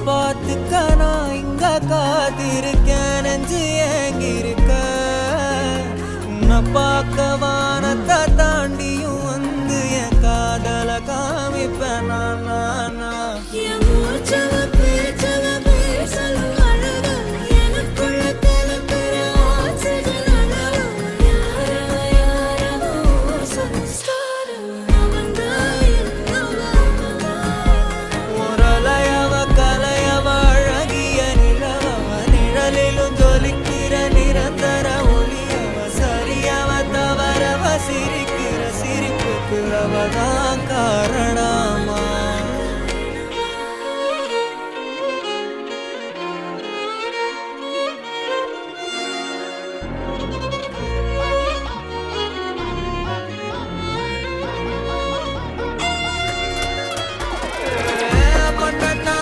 பார்த்துக்க நான் இங்க காத்திருக்கேன் நெஞ்சு ஏங்கிருக்க உன்னை பார்க்க வானத்தை தாண்டியும் வந்து என் காதல காமிப்பேன் நான் சிரிக்கிற சிரிப்புக்கு அவதான் காரணம்